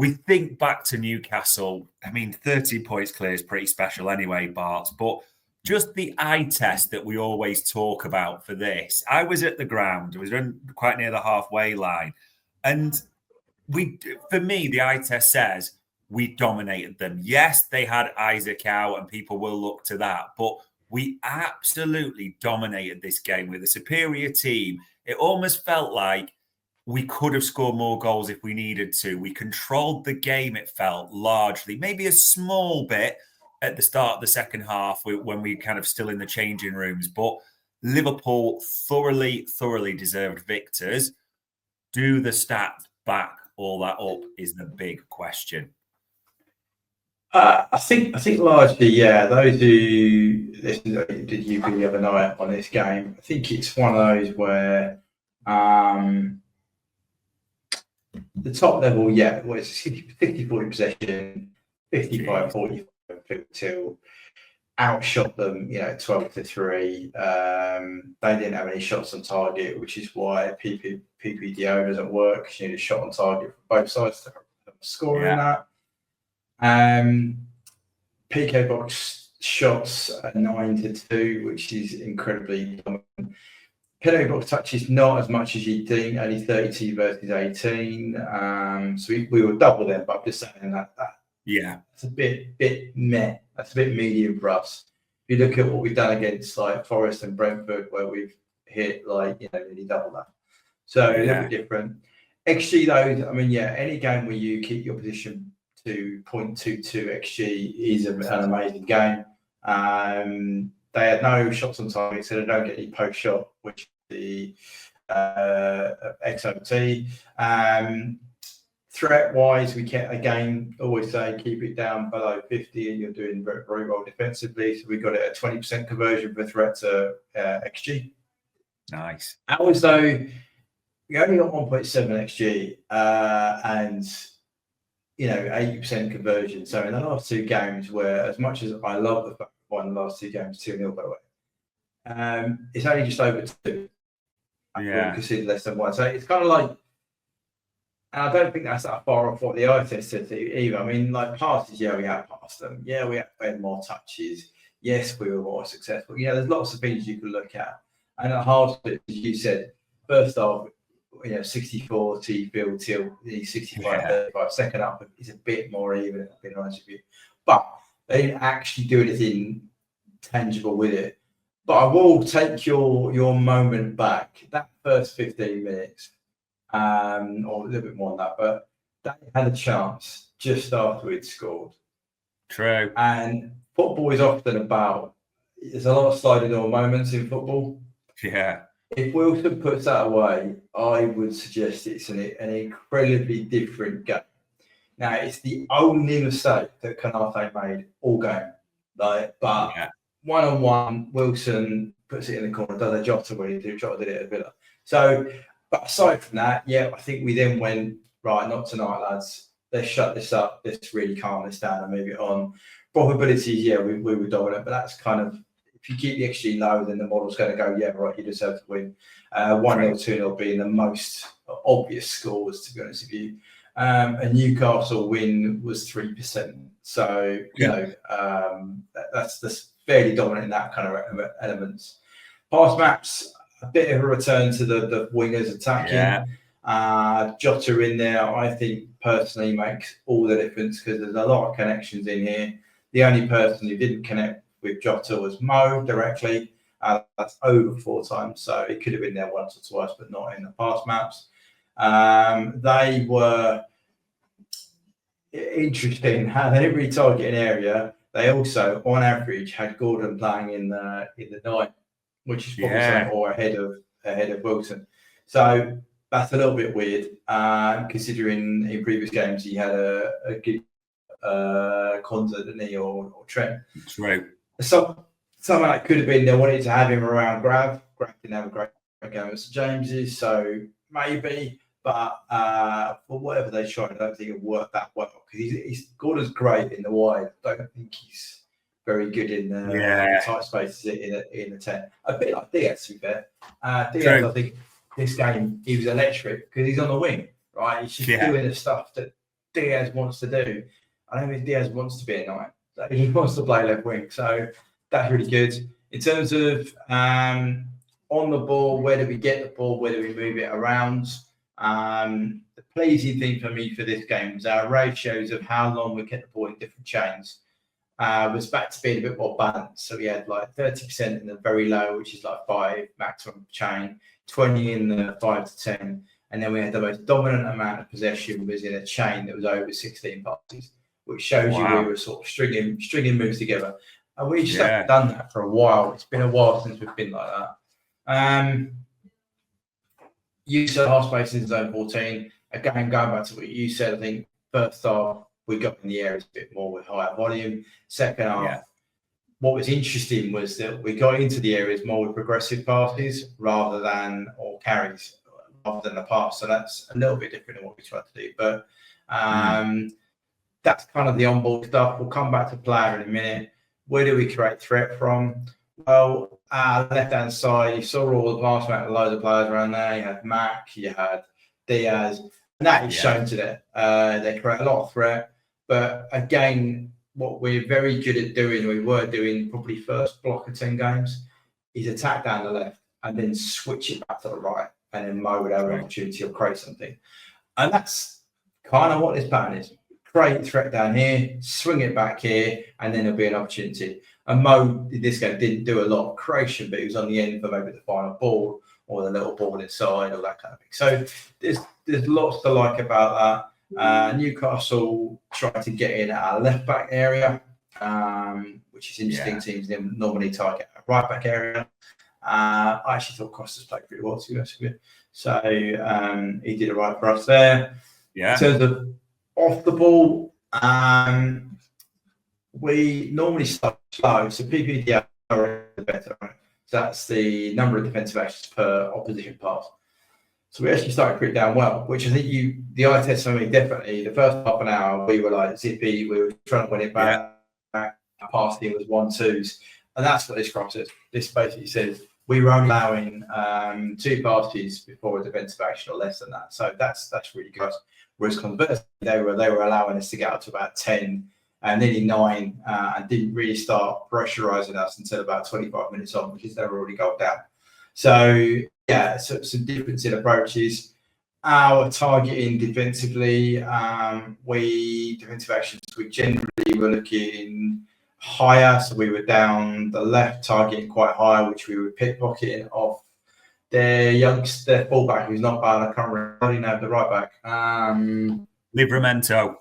we think back to Newcastle. I mean, 30 points clear is pretty special anyway, Bart. But just the eye test that we always talk about for this. I was at the ground. I was quite near the halfway line. And for me, the eye test says we dominated them. Yes, they had Isaac out and people will look to that. But we absolutely dominated this game with a superior team. It almost felt like we could have scored more goals if we needed to. We controlled the game, it felt, largely. Maybe a small bit at the start of the second half when we kind of still in the changing rooms. But Liverpool thoroughly deserved victors. Do the stats back all that up is the big question. I think largely, yeah. Those who listened to the UP the other night on this game, I think it's one of those where the top level, yeah, was 60-40 possession, 55-45 till outshot them, 12-3. They didn't have any shots on target, which is why PPDO doesn't work. You need a shot on target from both sides to score in that. PK box shots at 9-2, which is incredibly dominant. Penalty box touches not as much as you'd think, only 32 versus 18. So we will double them, but I'm just saying that that's a bit meh. That's a bit medium for us. If you look at what we've done against like Forest and Brentford, where we've hit nearly double that. So a little bit different. XG though, I mean, any game where you keep your position to 0.22 XG is an amazing game. They had no shots on target, so they don't get any post shot, which is the XOT. Threat wise, we kept again always say keep it down below 50, and you're doing very, very well defensively. So we got it at 20% conversion for threat to XG. Nice. Ours though, we only got 1.7 XG and 80% conversion. So in the last two games, where as much as I love the fact we won the last two games 2-0 by the way, it's only just over 2. I consider less than 1. So it's kind of like, and I don't think that's that far off what the eye test said either. I mean, like passes, we outpassed them. We had more touches. Yes, we were more successful. There's lots of things you can look at. And at half split, as you said, first half, 60-40 field till the 65-35. Second up is a bit more even, if I've been honest with you. But they didn't actually do anything tangible with it. But I will take your moment back. That first 15 minutes, or a little bit more than that, but they had a chance just after we'd scored. True. And football is often about, there's a lot of sliding door moments in football. Yeah. If Wilson puts that away, I would suggest it's an incredibly different game. Now, it's the only mistake that Canate made all game. One-on-one, Wilson puts it in the corner, does a Jota when he did. Jota did it at Villa. So, but aside from that, I think we then went, right, not tonight, lads. Let's shut this up. Let's really calm this down and move it on. Probabilities, we were dominant, but that's kind of, if you keep the XG low, then the model's going to go, right, you deserve to win. 1-0, 2-0 being the most obvious scores, to be honest with you. A Newcastle win was 3%. So, that's fairly dominant in that kind of elements. Pass maps, a bit of a return to the wingers attacking. Jota in there, I think, personally makes all the difference because there's a lot of connections in here. The only person who didn't connect with Jota was Mo directly. That's over 4 times, so it could have been there once or twice, but not in the pass maps. They were interesting how they every targeting area. They also, on average, had Gordon playing in the 9, which is probably something more ahead of Wilson. So that's a little bit weird, considering in previous games he had a good Konza, didn't he, or Trent? That's right. So something that could have been they wanted to have him around Grav. Grav didn't have a great game at St James's, so maybe. But for whatever they tried, I don't think it worked that well because Gordon's great in the wide. I don't think he's very good in the tight spaces in the 10. A bit like Diaz, to be fair. Diaz, I think this game he was electric because he's on the wing, right? He's just doing the stuff that Diaz wants to do. I don't think Diaz wants to be a 9. He wants to play left wing. So that's really good. In terms of on the ball, where do we get the ball? Where do we move it around? The pleasing thing for me for this game was our ratios of how long we kept the ball in different chains was back to being a bit more balanced. So we had like 30% in the very low, which is like 5 maximum chain, 20 in the 5 to 10. And then we had the most dominant amount of possession was in a chain that was over 16 passes, which shows you we were sort of stringing moves together. And we just haven't done that for a while. It's been a while since we've been like that. You said half space in zone 14. Again, going back to what you said, I think first half we got in the areas a bit more with higher volume. Second half, what was interesting was that we got into the areas more with progressive passes or carries rather than the pass. So that's a little bit different than what we tried to do. But that's kind of the on-ball stuff. We'll come back to player in a minute. Where do we create threat from? Well, left-hand side, you saw all the pass out, loads of players around there. You had Mac, you had Diaz, and that is shown to them. They create a lot of threat. But again, what we're very good at doing, we were doing probably first block of 10 games, is attack down the left and then switch it back to the right. And then Mo would have an opportunity or create something. And that's kind of what this pattern is. Create threat down here, swing it back here, and then there'll be an opportunity. And Mo, in this game, didn't do a lot of creation, but he was on the end for maybe the final ball or the little ball inside or that kind of thing. So there's lots to like about that. Newcastle tried to get in at our left-back area, which is interesting. Teams normally target a right-back area. I actually thought Costa's played pretty well, to be honest with you. So he did it right for us there. In terms of off the ball, we normally start slow. So PPD are better, right? So that's the number of defensive actions per opposition pass. So we actually started pretty down well, which I think the eye test for me definitely. The first half an hour, we were like zippy. We were trying to win it back. Our passing was 1-2s. And that's what this graph says. This basically says we were only allowing 2 passes before a defensive action or less than that. So that's really good. Whereas conversely, they were allowing us to get up to about 10 and nearly 9 and didn't really start pressurising us until about 25 minutes on, which is they were already goal down. So, so some difference in approaches. Our targeting defensively, defensive actions, we generally were looking higher. So we were down the left, targeting quite high, which we were pickpocketing off their fullback, who's not bad. I can't really know the right back. Livramento.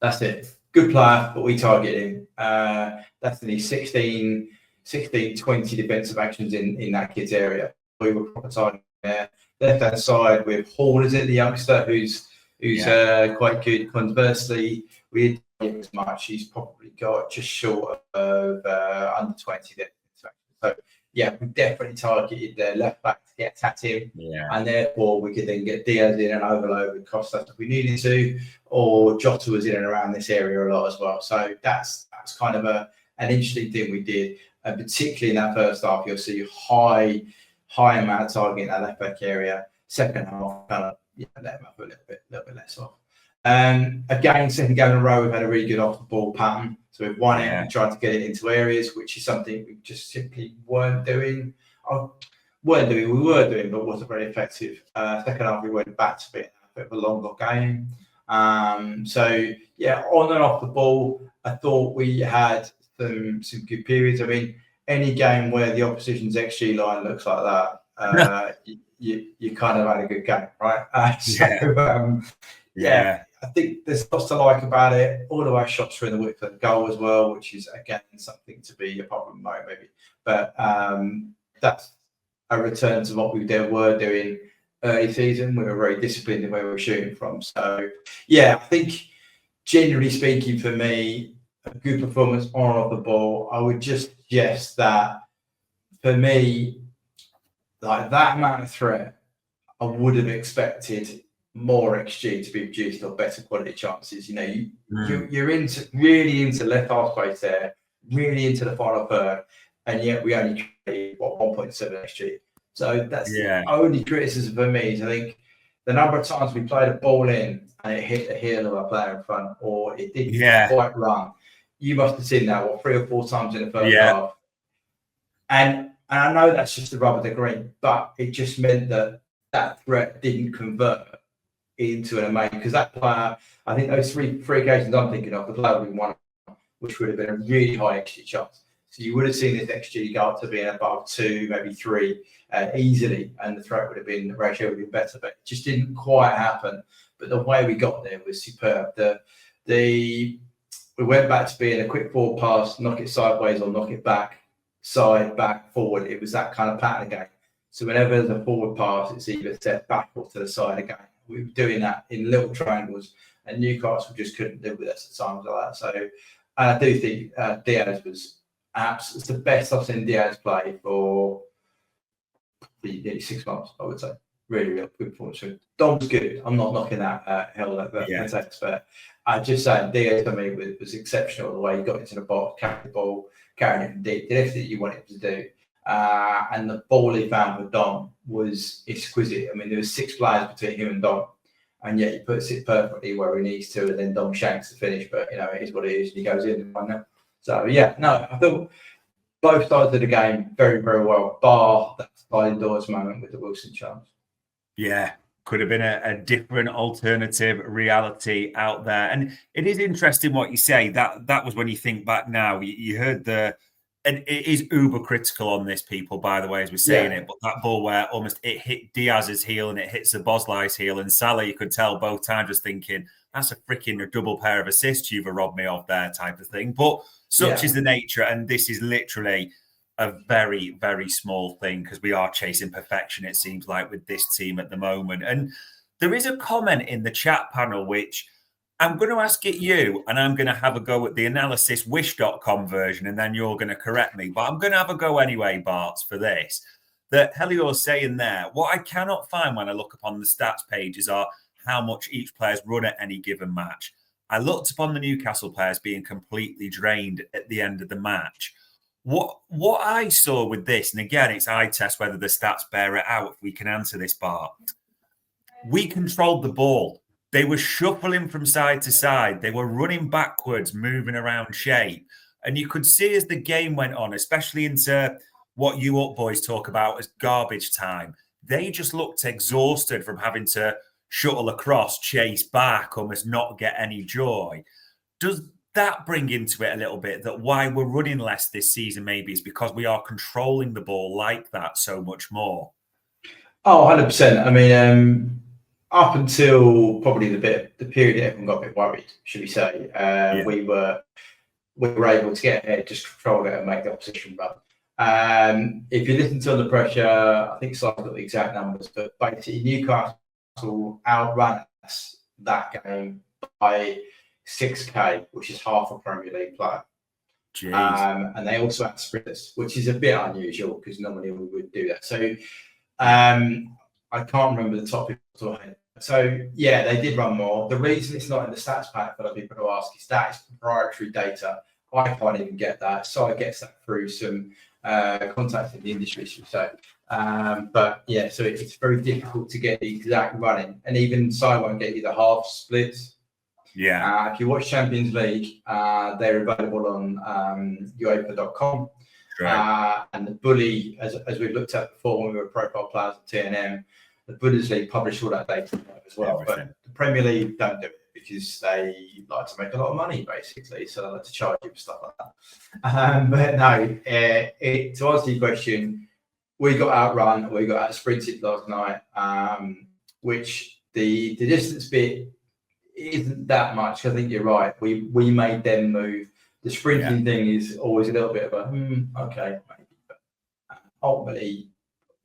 That's it. Good player, but we target him. That's nearly 16, 20 defensive actions in that kid's area. We were proper targeting there. Left-hand side with Hall, is it, the youngster who's quite good. Conversely, we didn't as much. He's probably got just short of under 20 defensive actions. So, we definitely targeted the left back to get at him. And therefore we could then get Diaz in and overload with Costa if we needed to, or Jota was in and around this area a lot as well. So that's kind of an interesting thing we did. And particularly in that first half, you'll see high amount of targeting in that left back area. Second half, kind of let him up a little bit less off. Again, second game in a row, we've had a really good off the ball pattern. So we've won it and tried to get it into areas, which is something we just simply weren't doing. We were doing, but wasn't very effective. Second half, we went back to a bit of a longer game. On and off the ball, I thought we had some good periods. I mean, any game where the opposition's XG line looks like that, you kind of had a good game, right? I think there's lots to like about it. All of our shots were in the width of the goal as well, which is, again, something to be apart from Mo, maybe. But that's a return to what we were doing early season. We were very disciplined in where we were shooting from. So, I think generally speaking for me, a good performance on and off the ball. I would just suggest that for me, like that amount of threat, I would have expected more XG to be produced or better quality chances. You're really into left half space there, really into the final third, and yet we only create 1.7 XG. So that's the only criticism for me. Is I think the number of times we played a ball in and it hit the heel of our player in front, or it didn't quite run. You must have seen that 3 or 4 times in the first half. And I know that's just the rub of the green, but it just meant that threat didn't convert into an amazing, because that player, I think those three occasions I'm thinking of, the player would have won, which would have been a really high XG chance. So you would have seen this XG go up to being above 2, maybe 3 easily, and the ratio would have been better, but it just didn't quite happen. But the way we got there was superb. We went back to being a quick forward pass, knock it sideways or knock it back, side, back, forward. It was that kind of pattern again. So whenever there's a forward pass, it's either set back or to the side again. We were doing that in little triangles, and Newcastle just couldn't live with us at times like that. So I do think Diaz was it's the best I've seen Diaz play for nearly 6 months, I would say. Really good performance. Dom was good. I'm not knocking that hell like that. But I just saying Diaz for me was exceptional, the way he got into the box, carried the ball, carrying it from deep, did everything you wanted him to do. And the ball he found with Dom was exquisite. I mean, there was 6 players between him and Dom, and yet he puts it perfectly where he needs to, and then Dom shanks the finish. But it is what it is, and he goes in and won that. So I thought both sides of the game very, very well, bar that sliding doors moment with the Wilson chance. Yeah, could have been a different alternative reality out there. And it is interesting what you say. That was when you think back now, you heard and it is uber critical on this, people, by the way, as we're saying it, but that ball where almost it hit Diaz's heel and it hits Szoboszlai's heel, and Salah, you could tell both times was thinking, that's a freaking double pair of assists you've robbed me of there, type of thing. But such is the nature, and this is literally a very, very small thing, because we are chasing perfection, it seems like, with this team at the moment. And there is a comment in the chat panel which I'm going to ask it you, and I'm going to have a go at the analysiswish.com version, and then you're going to correct me. But I'm going to have a go anyway, Bart, for this. That Helior's saying there, what I cannot find when I look upon the stats pages are how much each player's run at any given match. I looked upon the Newcastle players being completely drained at the end of the match. What I saw with this, and again, it's eye test whether the stats bear it out, if we can answer this, Bart. We controlled the ball. They were shuffling from side to side. They were running backwards, moving around shape. And you could see as the game went on, especially into what you up boys talk about as garbage time, they just looked exhausted from having to shuttle across, chase back, almost not get any joy. Does that bring into it a little bit that why we're running less this season maybe is because we are controlling the ball like that so much more? Oh, 100%. I mean, up until probably the period that everyone got a bit worried, should we say, we were able to get ahead, just control it and make the opposition run. If you listen to Under Pressure, I think Simon's got the exact numbers, but basically Newcastle outrun us that game by 6K, which is half a Premier League player. And they also had sprinters, which is a bit unusual because normally we would do that. So I can't remember the top people. So they did run more. The reason it's not in the stats pack for people to ask is that is proprietary data. I can't even get that. So I get that through some contacts in the industry, should we say. So it's very difficult to get the exact running, and even Si won't get you the half splits. If you watch Champions League, they're available on UEFA.com. And the Bully, as we've looked at before when we were profile players at TNM, the Bundesliga publish all that data as well. Everything. But the Premier League don't do it because they like to make a lot of money, basically. So they like to charge you for stuff like that. But no, to answer your question, we got outrun, we got out sprinted last night, which the distance bit isn't that much. I think you're right. We made them move. The sprinting thing is always a little bit of a okay, maybe. But ultimately,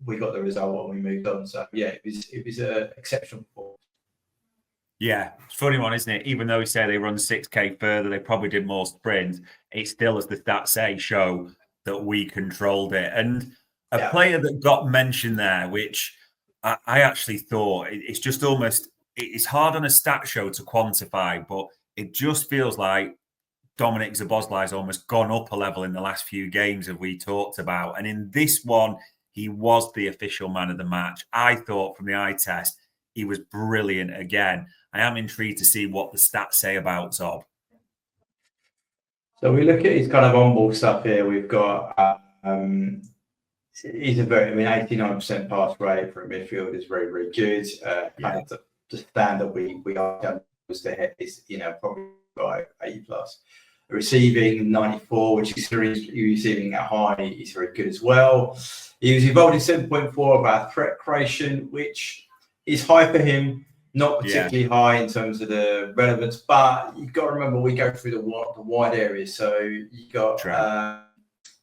we got the result and we moved on. So it was an exceptional performance. Yeah, it's a funny one, isn't it? Even though we say they run 6K further, they probably did more sprints. It still, as the stats say, show that we controlled it. And a player that got mentioned there, which I actually thought it's just almost, it's hard on a stat show to quantify, but it just feels like Dominik Szoboszlai has almost gone up a level in the last few games that we talked about. And in this one, he was the official man of the match. I thought from the eye test, he was brilliant again. I am intrigued to see what the stats say about Zob. So we look at his kind of on-ball stuff here. We've got he's a very, 89% pass rate for a midfield is very, very good. Kind of the standard we are was to hit is, probably by 80 plus. Receiving 94, which is receiving at high, is very good as well. He was involved in 7.4 about threat creation, which is high for him, not particularly high in terms of the relevance, but you've got to remember we go through the wide areas. So you got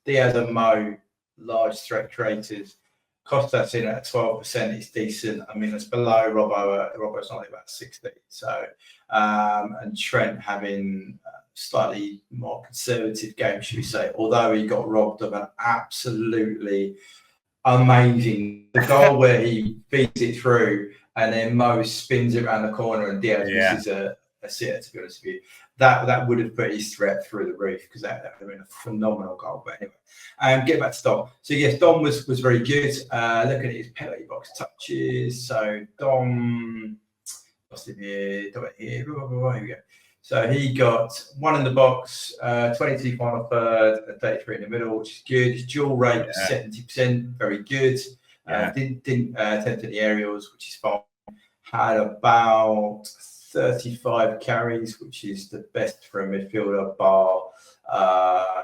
Diaz and Mo, large threat creators. Costa's in at 12%. It's decent. I mean, it's below Robbo. Robbo's only about 60. So, and Trent having slightly more conservative game, should we say? Although he got robbed of an absolutely amazing goal where he feeds it through, and then Mo spins it around the corner, and Diaz misses a sitter. To be honest with you, that would have put his threat through the roof, because that would have been a phenomenal goal. But anyway, get back to Dom. So yes, Dom was very good. Looking at his penalty box touches. So Dom, what's in here? Here we go. So he got 1 in the box, 22 final third, and 33 in the middle, which is good. His dual rate was 70%, very good. Didn't attempt any aerials, which is fine. Had about 35 carries, which is the best for a midfielder, bar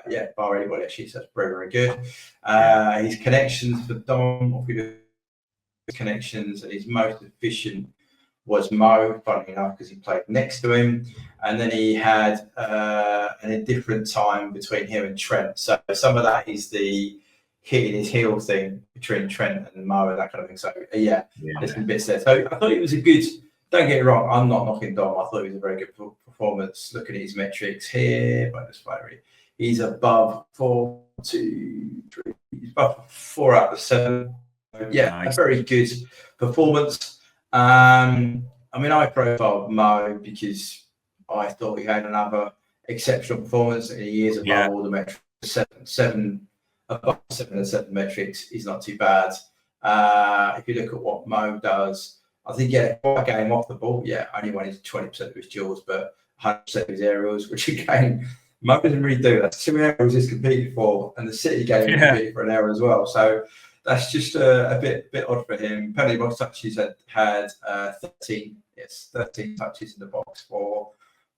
anybody actually. So that's very, very good. His connections for Dom, connections, and his most efficient was Mo, funny enough, because he played next to him. And then he had a different time between him and Trent. So some of that is the hitting his heel thing between Trent and Mo and that kind of thing. So there's some bits there. So I thought it was a good, don't get it wrong, I'm not knocking Dom. I thought it was a very good performance. Looking at his metrics here, he's above 4, 2, 3, he's above 4 out of 7. A very good performance. I profiled Mo because I thought he had another exceptional performance, and he is above all the metrics. 7 above 7 and 7 metrics is not too bad. If you look at what Mo does, I think quite a game off the ball. Only won 20% of his duels, but 100% of his aerials, which again Mo doesn't really do. That's 2 aerials he's competed for, and the City game he competed for an error as well. So that's just a bit odd for him. Penalty box touches had 13 touches in the box for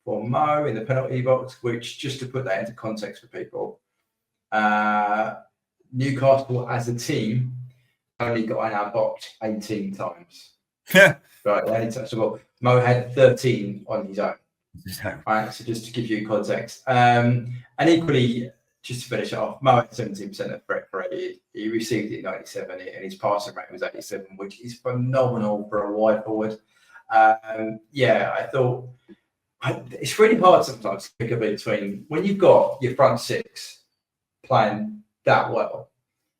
Mo in the penalty box, which, just to put that into context for people, Newcastle as a team only got in our box 18 times. Right, they only touched the ball. Mo had 13 on his own. Right, so just to give you context. And equally, just to finish it off, Mo had 17% of threat created. He received it 97, and his passing rate was 87, which is phenomenal for a wide forward. I thought it's really hard sometimes to pick a bit between when you've got your front six playing that well.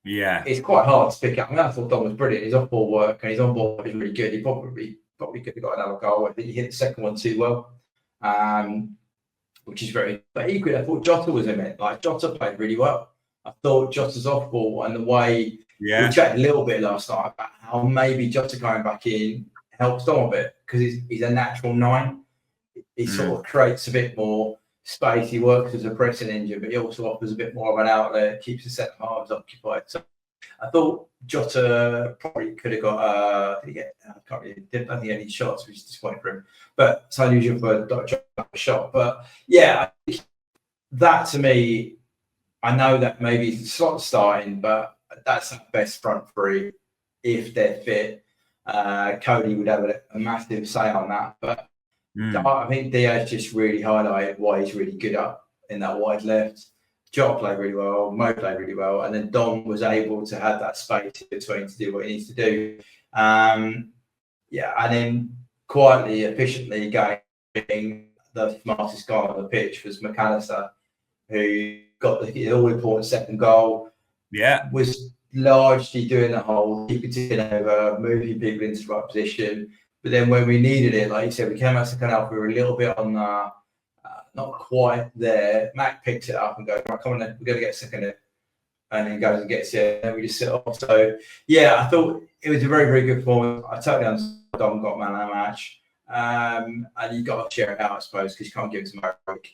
It's quite hard to pick up. I thought Dom was brilliant. His off-ball work and his on-ball was really good. He probably could have got another goal. I think he hit the second one too well. Which is very, but equally, I thought Jota was in it. Like, Jota played really well. I thought Jota's off ball and the way we chatted a little bit last night about how maybe Jota going back in helps Dom a bit, because he's a natural 9. He sort of creates a bit more space. He works as a pressing engine, but he also offers a bit more of an outlet, keeps the centre halves occupied. So I thought Jota probably could have got. Didn't think any shots, which is disappointing for him. But it's unusual for Jota a shot. But that to me, I know that maybe it's not starting, but that's the best front three if they're fit. Cody would have a massive say on that. But I think Diaz just really highlighted why he's really good up in that wide left. Jota played really well, Mo played really well, and then Dom was able to have that space in between to do what he needs to do. And then quietly, efficiently getting the smartest guy on the pitch was McAllister, who got the all-important second goal. Was largely doing the whole keeping it over, moving people into the right position. But then when we needed it, like you said, we came out second half, we were a little bit on not quite there. Mac picks it up and goes, right, come on then, we're going to get second here. and then goes and gets it, and then we just sit off. So yeah, I thought it was a very, very good performance. I totally understand Dom got man of the match, and you got to share it out, I suppose, because you can't give it to Merrick.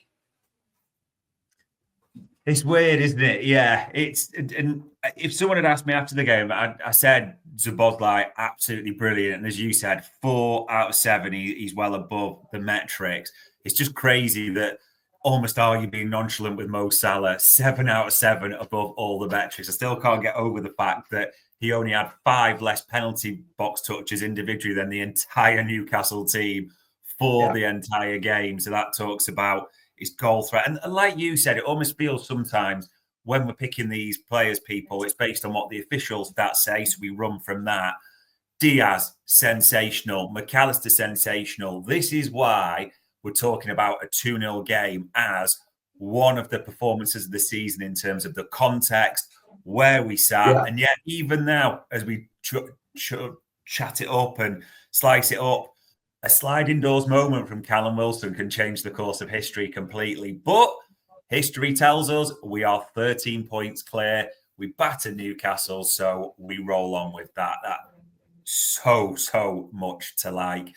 It's weird, isn't it? Yeah, it's. And if someone had asked me after the game, I said Szoboszlai absolutely brilliant, and as you said, 4 out of 7, he's well above the metrics. It's just crazy that almost are you being nonchalant with Mo Salah, 7 out of 7 above all the metrics. I still can't get over the fact that he only had 5 less penalty box touches individually than the entire Newcastle team for the entire game. So that talks about his goal threat. And like you said, it almost feels sometimes when we're picking these players, people, it's based on what the official stats say. So we run from that. Diaz, sensational. McAllister, sensational. This is why we're talking about a 2-0 game as one of the performances of the season in terms of the context, where we sat. Yeah. And yet, even now, as we chat it up and slice it up, a sliding doors moment from Callum Wilson can change the course of history completely. But history tells us we are 13 points clear. We battered Newcastle, so we roll on with that. So much to like.